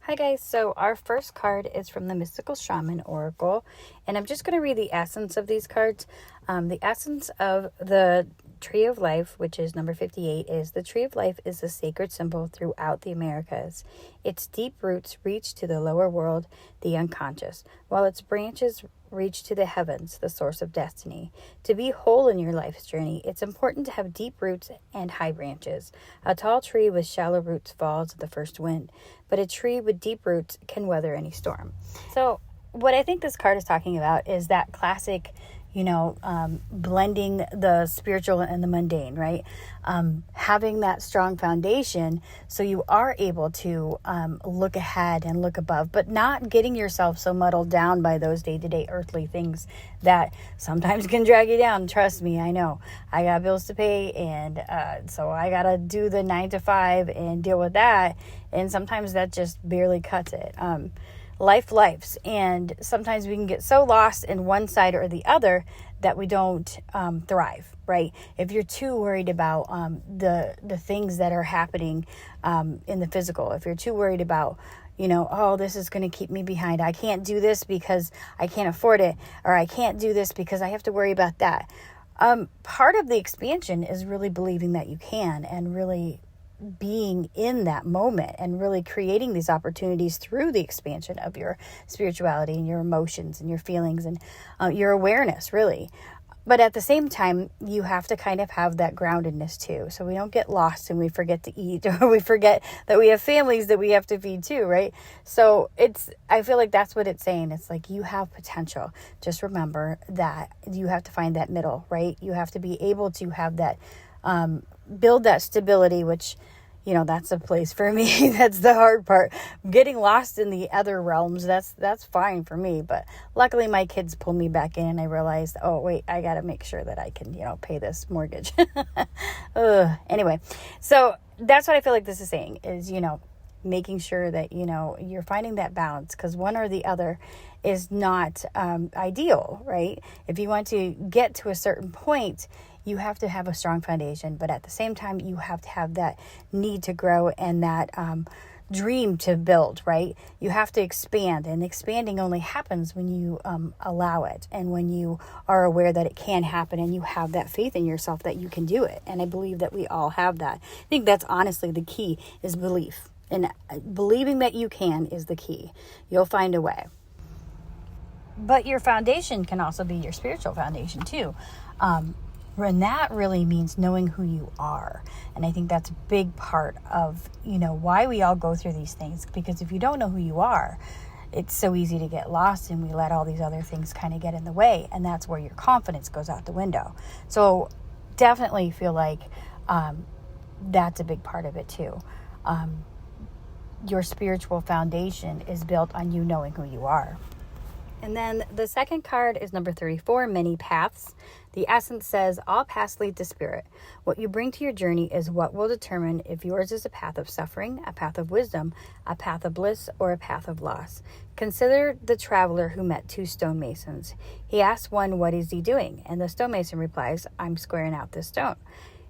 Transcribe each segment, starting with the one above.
Hi guys, so our first card is from the Mystical Shaman Oracle, and I'm just going to read the essence of these cards. The essence of the Tree of Life, which is number 58, is the Tree of Life is a sacred symbol throughout the Americas. Its deep roots reach to the lower world, the unconscious, while its branches reach to the heavens, the source of destiny. To be whole in your life's journey, it's important to have deep roots and high branches. A tall tree with shallow roots falls at the first wind, but a tree with deep roots can weather any storm. So what I think this card is talking about is that classic, blending the spiritual and the mundane, right? Having that strong foundation so you are able to look ahead and look above, but not getting yourself so muddled down by those day-to-day earthly things that sometimes can drag you down. Trust me, I know. I got bills to pay, and so I got to do the 9 to 5 and deal with that, and sometimes that just barely cuts it. Lives, and sometimes we can get so lost in one side or the other that we don't thrive, right? If you're too worried about the things that are happening in the physical, if you're too worried about this is going to keep me behind, I can't do this because I can't afford it, or I can't do this because I have to worry about that. Part of the expansion is really believing that you can, and really being in that moment and really creating these opportunities through the expansion of your spirituality and your emotions and your feelings and your awareness, really. But at the same time, you have to kind of have that groundedness too, so we don't get lost and we forget to eat, or we forget that we have families that we have to feed too, right? So I feel like that's what it's saying. It's like you have potential. Just remember that you have to find that middle, right? You have to be able to have that build that stability, which, that's a place for me. That's the hard part. Getting lost in the other realms, that's fine for me. But luckily my kids pulled me back in, and I realized, oh, wait, I got to make sure that I can, pay this mortgage. Anyway, so that's what I feel like this is saying is, making sure that, you're finding that balance, because one or the other is not ideal, right? If you want to get to a certain point, you have to have a strong foundation, but at the same time, you have to have that need to grow and that dream to build, right? You have to expand, and expanding only happens when you allow it, and when you are aware that it can happen, and you have that faith in yourself that you can do it. And I believe that we all have that. I think that's honestly the key, is belief. And believing that you can is the key. You'll find a way. But your foundation can also be your spiritual foundation too. And that really means knowing who you are. And I think that's a big part of, why we all go through these things. Because if you don't know who you are, it's so easy to get lost, and we let all these other things kind of get in the way. And that's where your confidence goes out the window. So definitely feel like that's a big part of it too. Your spiritual foundation is built on you knowing who you are. And then the second card is number 34, Many Paths. The essence says, all paths lead to spirit. What you bring to your journey is what will determine if yours is a path of suffering, a path of wisdom, a path of bliss, or a path of loss. Consider the traveler who met 2 stonemasons. He asked one, what is he doing? And the stonemason replies, I'm squaring out this stone.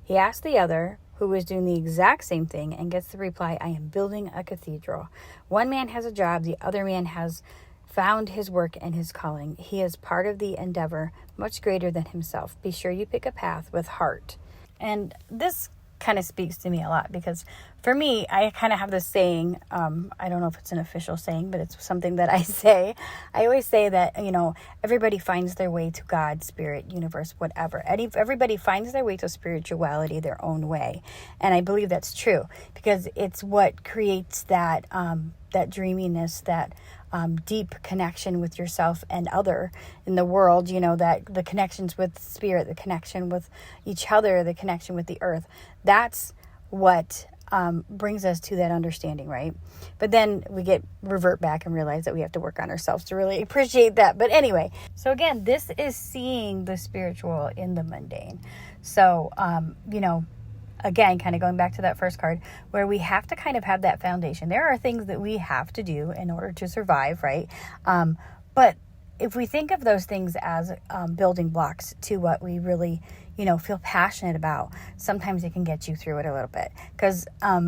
He asked the other, who was doing the exact same thing, and gets the reply, I am building a cathedral. One man has a job, the other man has found his work and his calling. He is part of the endeavor, much greater than himself. Be sure you pick a path with heart. And this kind of speaks to me a lot, because for me, I kind of have this saying, I don't know if it's an official saying, but it's something that I say. I always say that, everybody finds their way to God, spirit, universe, whatever. Everybody finds their way to spirituality their own way. And I believe that's true, because it's what creates that dreaminess, that deep connection with yourself and other in the world, that the connections with spirit, the connection with each other, the connection with the earth. That's what brings us to that understanding, right? But then we revert back and realize that we have to work on ourselves to really appreciate that. But anyway, so again, this is seeing the spiritual in the mundane. So, again, kind of going back to that first card, where we have to kind of have that foundation. There are things that we have to do in order to survive, right? But if we think of those things as building blocks to what we really, feel passionate about, sometimes it can get you through it a little bit. Because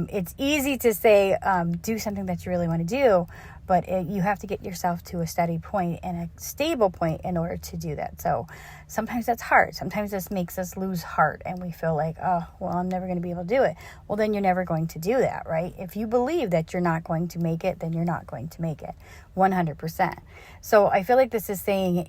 it's easy to say, do something that you really want to do, but you have to get yourself to a steady point and a stable point in order to do that. So sometimes that's hard. Sometimes this makes us lose heart and we feel like, oh, well, I'm never going to be able to do it. Well, then you're never going to do that, right? If you believe that you're not going to make it, then you're not going to make it 100%. So I feel like this is saying,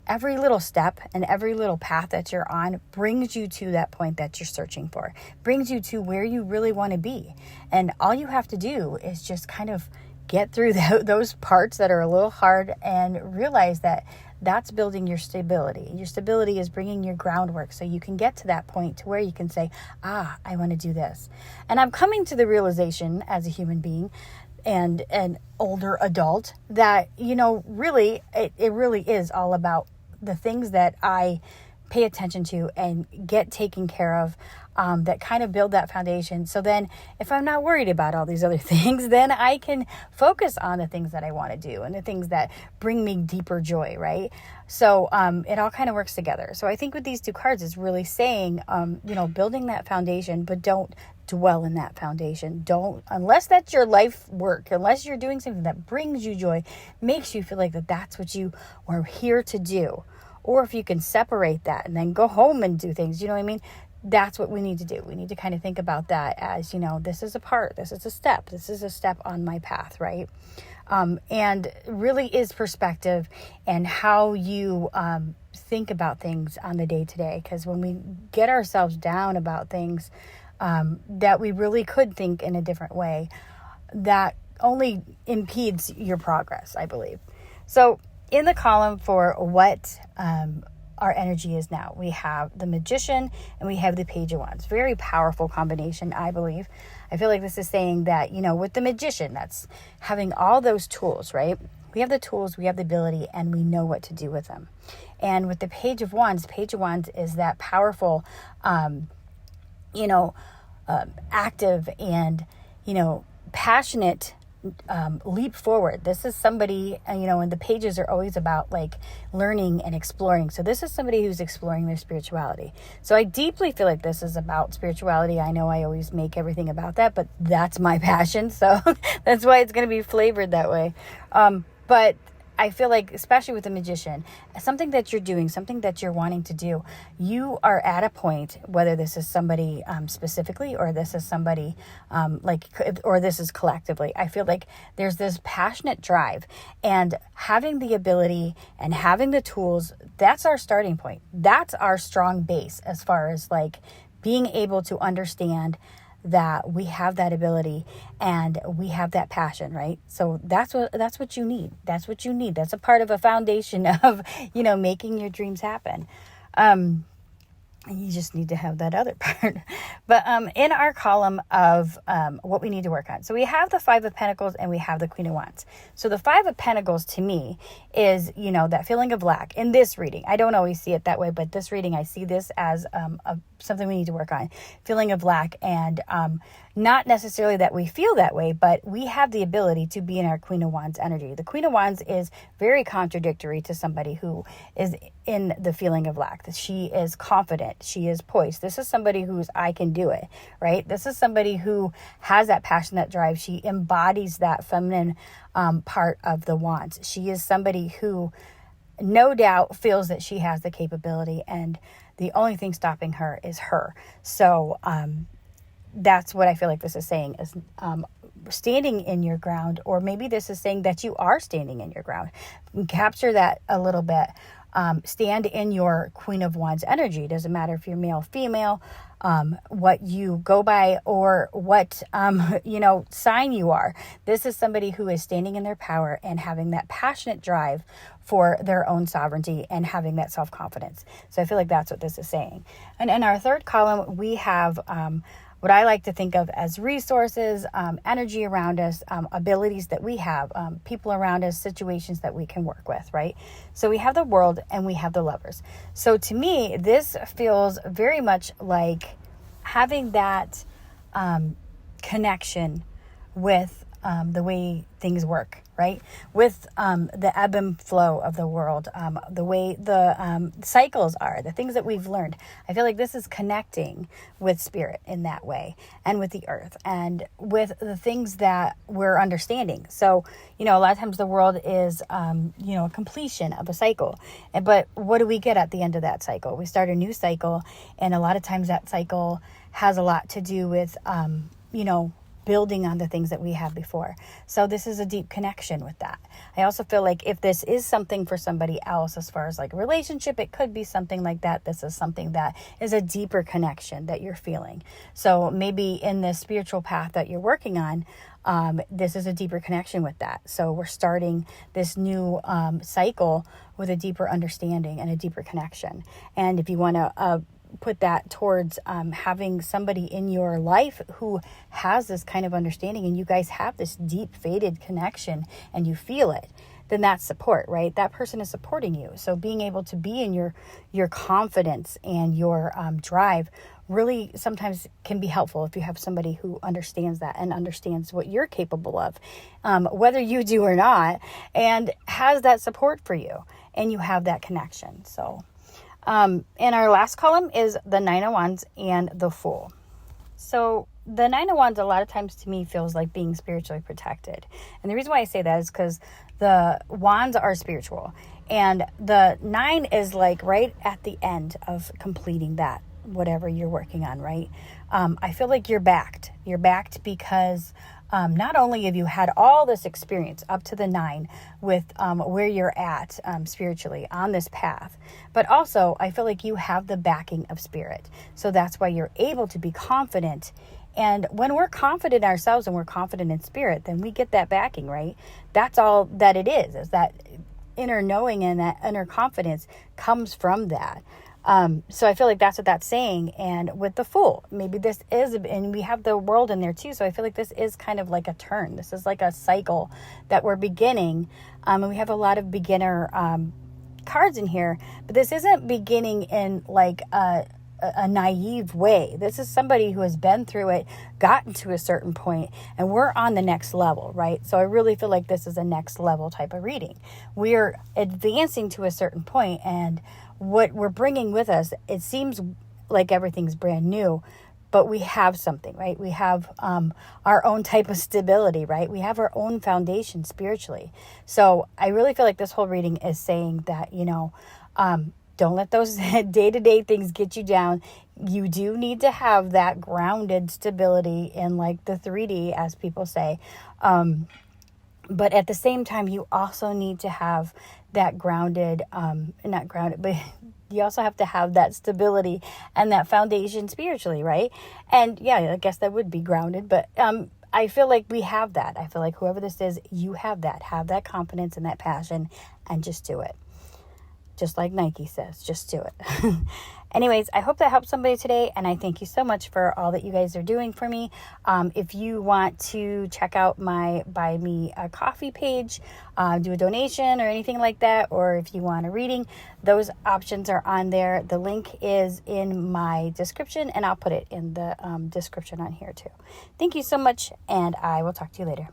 every little step and every little path that you're on brings you to that point that you're searching for, brings you to where you really want to be. And all you have to do is just kind of get through those parts that are a little hard and realize that that's building your stability. Your stability is bringing your groundwork so you can get to that point to where you can say, I want to do this. And I'm coming to the realization as a human being and an older adult that, really, it really is all about the things that I pay attention to and get taken care of, that kind of build that foundation. So then if I'm not worried about all these other things, then I can focus on the things that I want to do and the things that bring me deeper joy, right? So it all kind of works together. So I think with these two cards is really saying, building that foundation, but don't dwell in that foundation. Unless that's your life work, unless you're doing something that brings you joy, makes you feel like that's what you are here to do. Or if you can separate that and then go home and do things, you know what I mean? That's what we need to do. We need to kind of think about that as, this is a step on my path, right? And really is perspective and how you think about things on the day to day. Because when we get ourselves down about things that we really could think in a different way, that only impedes your progress, I believe. So in the column for what our energy is now, we have the Magician and we have the Page of Wands. Very powerful combination, I believe. I feel like this is saying that, with the Magician, that's having all those tools, right? We have the tools, we have the ability, and we know what to do with them. And with the Page of Wands is that powerful, active and, passionate leap forward. This is somebody, and the pages are always about like learning and exploring. So this is somebody who's exploring their spirituality. So I deeply feel like this is about spirituality. I know I always make everything about that, but that's my passion. So that's why it's going to be flavored that way. But I feel like, especially with the Magician, something that you're doing, something that you're wanting to do, you are at a point, whether this is somebody specifically, or this is somebody or this is collectively. I feel like there's this passionate drive, and having the ability and having the tools, that's our starting point. That's our strong base as far as like being able to understand that we have that ability and we have that passion, right? So that's what you need. That's what you need. That's a part of a foundation of, making your dreams happen. And you just need to have that other part. But in our column of what we need to work on. So we have the Five of Pentacles and we have the Queen of Wands. So the Five of Pentacles to me is, that feeling of lack. In this reading, I don't always see it that way, but this reading, I see this as something we need to work on. Feeling of lack, and not necessarily that we feel that way, but we have the ability to be in our Queen of Wands energy. The Queen of Wands is very contradictory to somebody who is in the feeling of lack. That she is confident, she is poised. This is somebody who's, I can do it, right? This is somebody who has that passion, that drive. She embodies that feminine part of the Wands. She is somebody who no doubt feels that she has the capability, and the only thing stopping her is her. So that's what I feel like this is saying, is standing in your ground, or maybe this is saying that you are standing in your ground. Capture that a little bit. Stand in your Queen of Wands energy. Doesn't matter if you're male, female, what you go by, or what, sign you are. This is somebody who is standing in their power and having that passionate drive for their own sovereignty and having that self-confidence. So I feel like that's what this is saying. And in our third column, we have what I like to think of as resources, energy around us, abilities that we have, people around us, situations that we can work with, right? So we have the World and we have the Lovers. So to me, this feels very much like having that connection with the way things work, right? With the ebb and flow of the world, the way the cycles are, the things that we've learned. I feel like this is connecting with spirit in that way, and with the earth, and with the things that we're understanding. So, a lot of times the world is, a completion of a cycle. But what do we get at the end of that cycle? We start a new cycle, and a lot of times that cycle has a lot to do with, building on the things that we have before. So this is a deep connection with that. I also feel like if this is something for somebody else, as far as like a relationship, it could be something like that. This is something that is a deeper connection that you're feeling. So maybe in this spiritual path that you're working on, this is a deeper connection with that. So we're starting this new cycle with a deeper understanding and a deeper connection. And if you want to put that towards having somebody in your life who has this kind of understanding, and you guys have this deep fated connection and you feel it, then that's support, right? That person is supporting you. So being able to be in your confidence and your drive really sometimes can be helpful if you have somebody who understands that and understands what you're capable of, whether you do or not, and has that support for you, and you have that connection. So and our last column is the Nine of Wands and the Fool. So the Nine of Wands a lot of times to me feels like being spiritually protected. And the reason why I say that is because the wands are spiritual, and the nine is like right at the end of completing that, whatever you're working on, right? I feel like you're backed. You're backed because not only have you had all this experience up to the nine with where you're at spiritually on this path, but also I feel like you have the backing of spirit. So that's why you're able to be confident. And when we're confident in ourselves and we're confident in spirit, then we get that backing, right? That's all that it is that inner knowing, and that inner confidence comes from that. So I feel like that's what that's saying. And with the Fool, maybe this is, and we have the World in there too. So I feel like this is kind of like a turn. This is like a cycle that we're beginning. And we have a lot of beginner cards in here, but this isn't beginning in like a naive way. This is somebody who has been through it, gotten to a certain point, and we're on the next level, right? So I really feel like this is a next level type of reading. We're advancing to a certain point, and what we're bringing with us, it seems like everything's brand new, but we have something, right? We have our own type of stability, right? We have our own foundation spiritually. So I really feel like this whole reading is saying that, don't let those day-to-day things get you down. You do need to have that grounded stability in like the 3D, as people say. But at the same time, you also need to have that grounded, not grounded, but you also have to have that stability and that foundation spiritually, right? And yeah, I guess that would be grounded, but I feel like we have that. I feel like whoever this is, you have that confidence and that passion, and just do it. Just like Nike says, just do it. Anyways, I hope that helped somebody today, and I thank you so much for all that you guys are doing for me. If you want to check out my Buy Me a Coffee page, do a donation or anything like that, or if you want a reading, those options are on there. The link is in my description, and I'll put it in the description on here too. Thank you so much, and I will talk to you later.